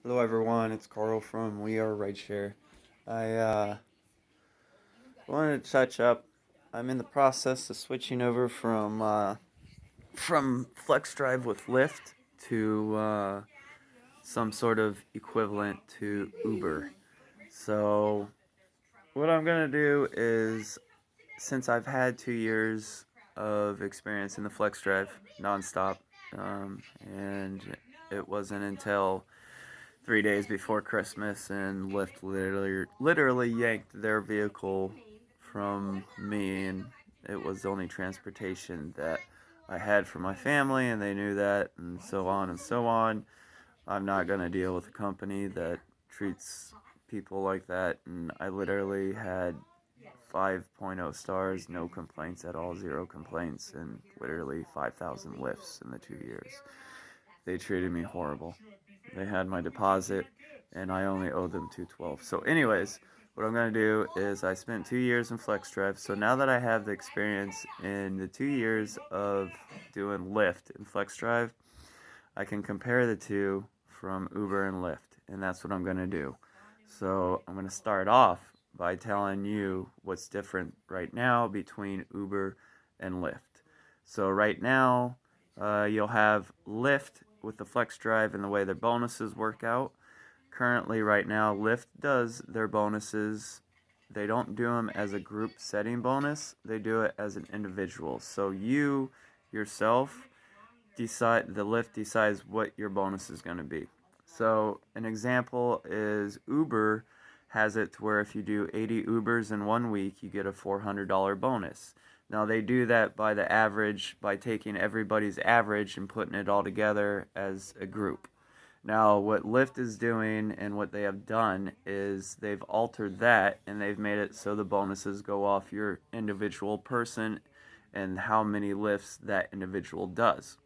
Hello everyone, it's Carl from We Are Rideshare. I wanted to touch up. I'm in the process of switching over from Flex Drive with Lyft to some sort of equivalent to Uber. So what I'm gonna do is, since I've had 2 years of experience in the Flex Drive nonstop, and it wasn't until 3 days before Christmas, and Lyft literally yanked their vehicle from me, and it was the only transportation that I had for my family, and they knew that, and so on and so on. I'm not gonna deal with a company that treats people like that, and I literally had 5.0 stars, no complaints at all, zero complaints, and literally 5,000 lifts in the 2 years. They treated me horrible. They had my deposit, and I only owed them 212. So, anyways, what I'm gonna do is I spent 2 years in Flex Drive. So now that I have the experience in the 2 years of doing Lyft in Flex Drive, I can compare the two from Uber and Lyft, and that's what I'm gonna do. So I'm gonna start off by telling you what's different right now between Uber and Lyft. So right now, you'll have Lyft with the Flex Drive and the way their bonuses work out. Currently, right now, Lyft does their bonuses. They don't do them as a group setting bonus. They do it as an individual. So you yourself decide. The Lyft decides what your bonus is going to be. So an example is Uber has it to where if you do 80 Ubers in 1 week, you get a $400 bonus. Now they do that by the average, by taking everybody's average and putting it all together as a group. Now, what Lyft is doing and what they have done is they've altered that, and they've made it so the bonuses go off your individual person and how many lifts that individual does.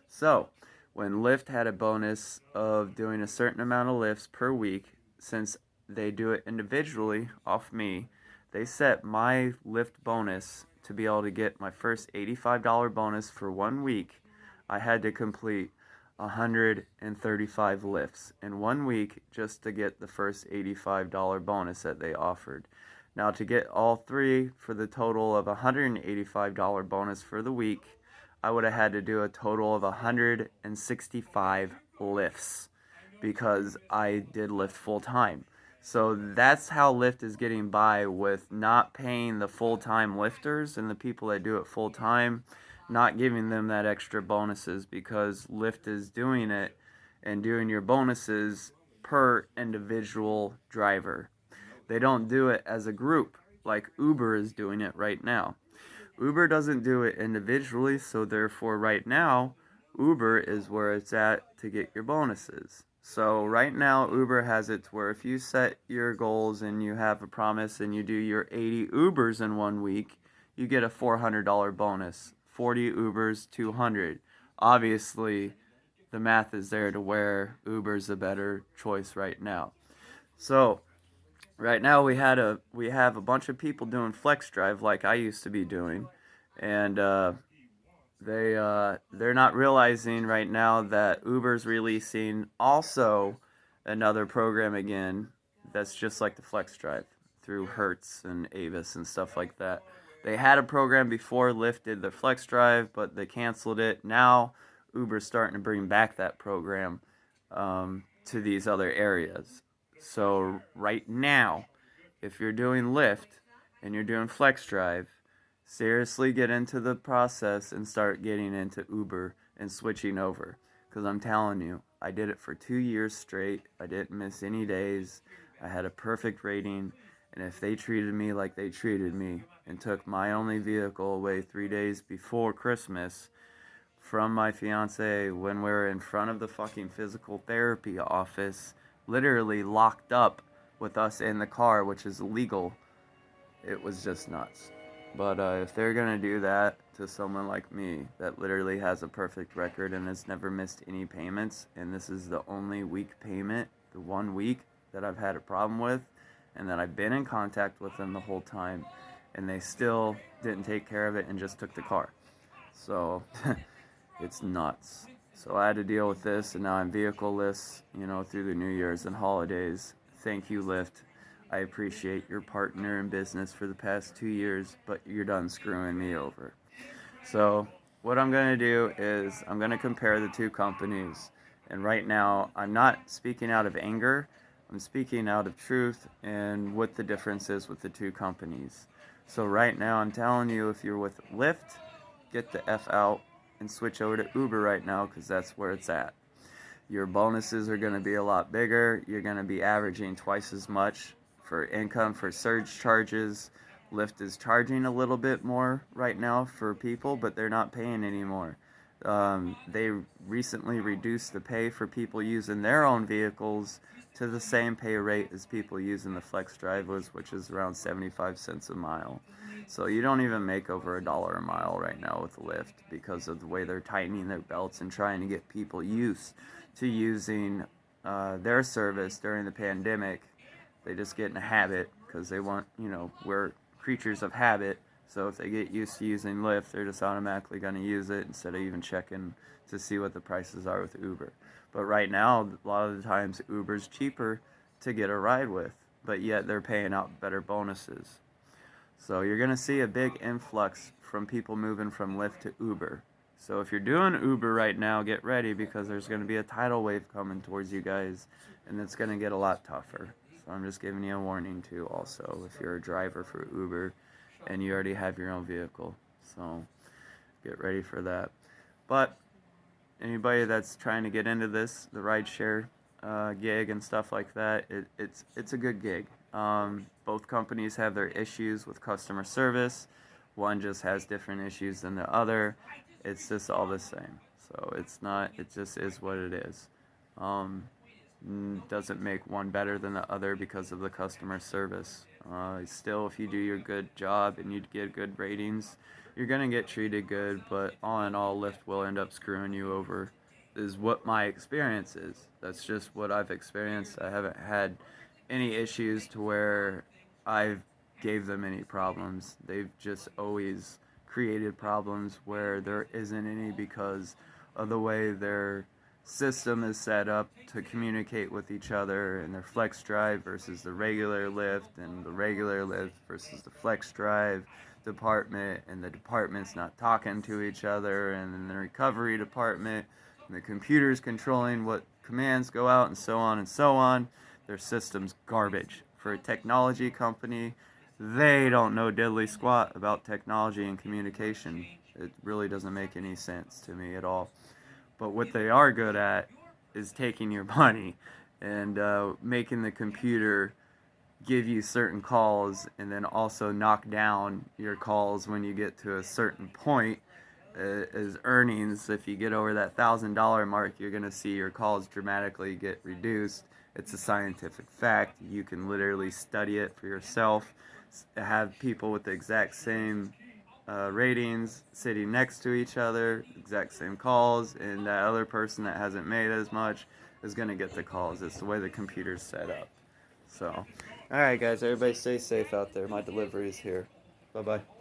So, when Lyft had a bonus of doing a certain amount of lifts per week, since they do it individually off me, they set my Lyft bonus to be able to get my first $85 bonus for 1 week. I had to complete 135 lifts in 1 week just to get the first $85 bonus that they offered. Now, to get all three for the total of $185 bonus for the week, I would have had to do a total of 165 lifts because I did Lyft full time. So that's how Lyft is getting by with not paying the full time lifters and the people that do it full time, not giving them that extra bonuses because Lyft is doing it and doing your bonuses per individual driver. They don't do it as a group like Uber is doing it right now. Uber doesn't do it individually, so therefore, right now, Uber is where it's at to get your bonuses. So, right now, Uber has it to where if you set your goals and you have a promise and you do your 80 Ubers in 1 week, you get a $400 bonus. 40 Ubers, 200. Obviously, the math is there to where Uber's a better choice right now. So, right now we have a bunch of people doing flex drive like I used to be doing, and they're not realizing right now that Uber's releasing also another program again that's just like the flex drive through Hertz and Avis and stuff like that. They had a program before Lyft did their flex drive, but they canceled it. Now Uber's starting to bring back that program to these other areas. So right now, if you're doing Lyft and you're doing Flex Drive, seriously get into the process and start getting into Uber and switching over. Because I'm telling you, I did it for 2 years straight. I didn't miss any days. I had a perfect rating. And if they treated me like they treated me and took my only vehicle away 3 days before Christmas from my fiance when we were in front of the fucking physical therapy office, literally locked up with us in the car, which is illegal, it was just nuts. But if they're gonna do that to someone like me that literally has a perfect record and has never missed any payments, and this is the only week payment, the 1 week that I've had a problem with, and that I've been in contact with them the whole time, and they still didn't take care of it and just took the car. So it's nuts. So I had to deal with this, and now I'm vehicle-less, through the New Year's and holidays. Thank you, Lyft. I appreciate your partner in business for the past 2 years, but you're done screwing me over. So what I'm going to do is I'm going to compare the two companies. And right now, I'm not speaking out of anger. I'm speaking out of truth and what the difference is with the two companies. So right now, I'm telling you, if you're with Lyft, get the F out and switch over to Uber right now, because that's where it's at. Your bonuses are going to be a lot bigger. You're going to be averaging twice as much for income for surge charges. Lyft is charging a little bit more right now for people, but they're not paying anymore. They recently reduced the pay for people using their own vehicles to the same pay rate as people using the flex drivers, which is around 75 cents a mile. So you don't even make over $1 a mile right now with Lyft because of the way they're tightening their belts and trying to get people used to using their service during the pandemic. They just get in a habit because they want, we're creatures of habit. So if they get used to using Lyft, they're just automatically going to use it instead of even checking to see what the prices are with Uber. But right now, a lot of the times Uber's cheaper to get a ride with, but yet they're paying out better bonuses. So you're going to see a big influx from people moving from Lyft to Uber. So if you're doing Uber right now, get ready, because there's going to be a tidal wave coming towards you guys, and it's going to get a lot tougher. So I'm just giving you a warning too, also, if you're a driver for Uber and you already have your own vehicle. So get ready for that. But anybody that's trying to get into this, the rideshare gig and stuff like that, it's a good gig. Both companies have their issues with customer service. One just has different issues than the other. It's just all the same. So it's not, it just is what it is. Doesn't make one better than the other because of the customer service. Still, if you do your good job and you get good ratings, you're going to get treated good, but all in all, Lyft will end up screwing you over, is what my experience is. That's just what I've experienced. I haven't had any issues to where I've gave them any problems. They've just always created problems where there isn't any because of the way their system is set up to communicate with each other, and their flex drive versus the regular Lyft, and the regular Lyft versus the flex drive department, and the department's not talking to each other, and then the recovery department and the computers controlling what commands go out, and so on and so on. Their system's garbage. For a technology company, they don't know diddly squat about technology and communication. It really doesn't make any sense to me at all. But what they are good at is taking your money and making the computer give you certain calls, and then also knock down your calls when you get to a certain point as earnings. If you get over that $1,000 mark, you're going to see your calls dramatically get reduced. It's a scientific fact. You can literally study it for yourself. Have people with the exact same ratings sitting next to each other, exact same calls, and that other person that hasn't made as much is going to get the calls. It's the way the computer's set up. So, alright guys, everybody stay safe out there. My delivery is here. Bye-bye.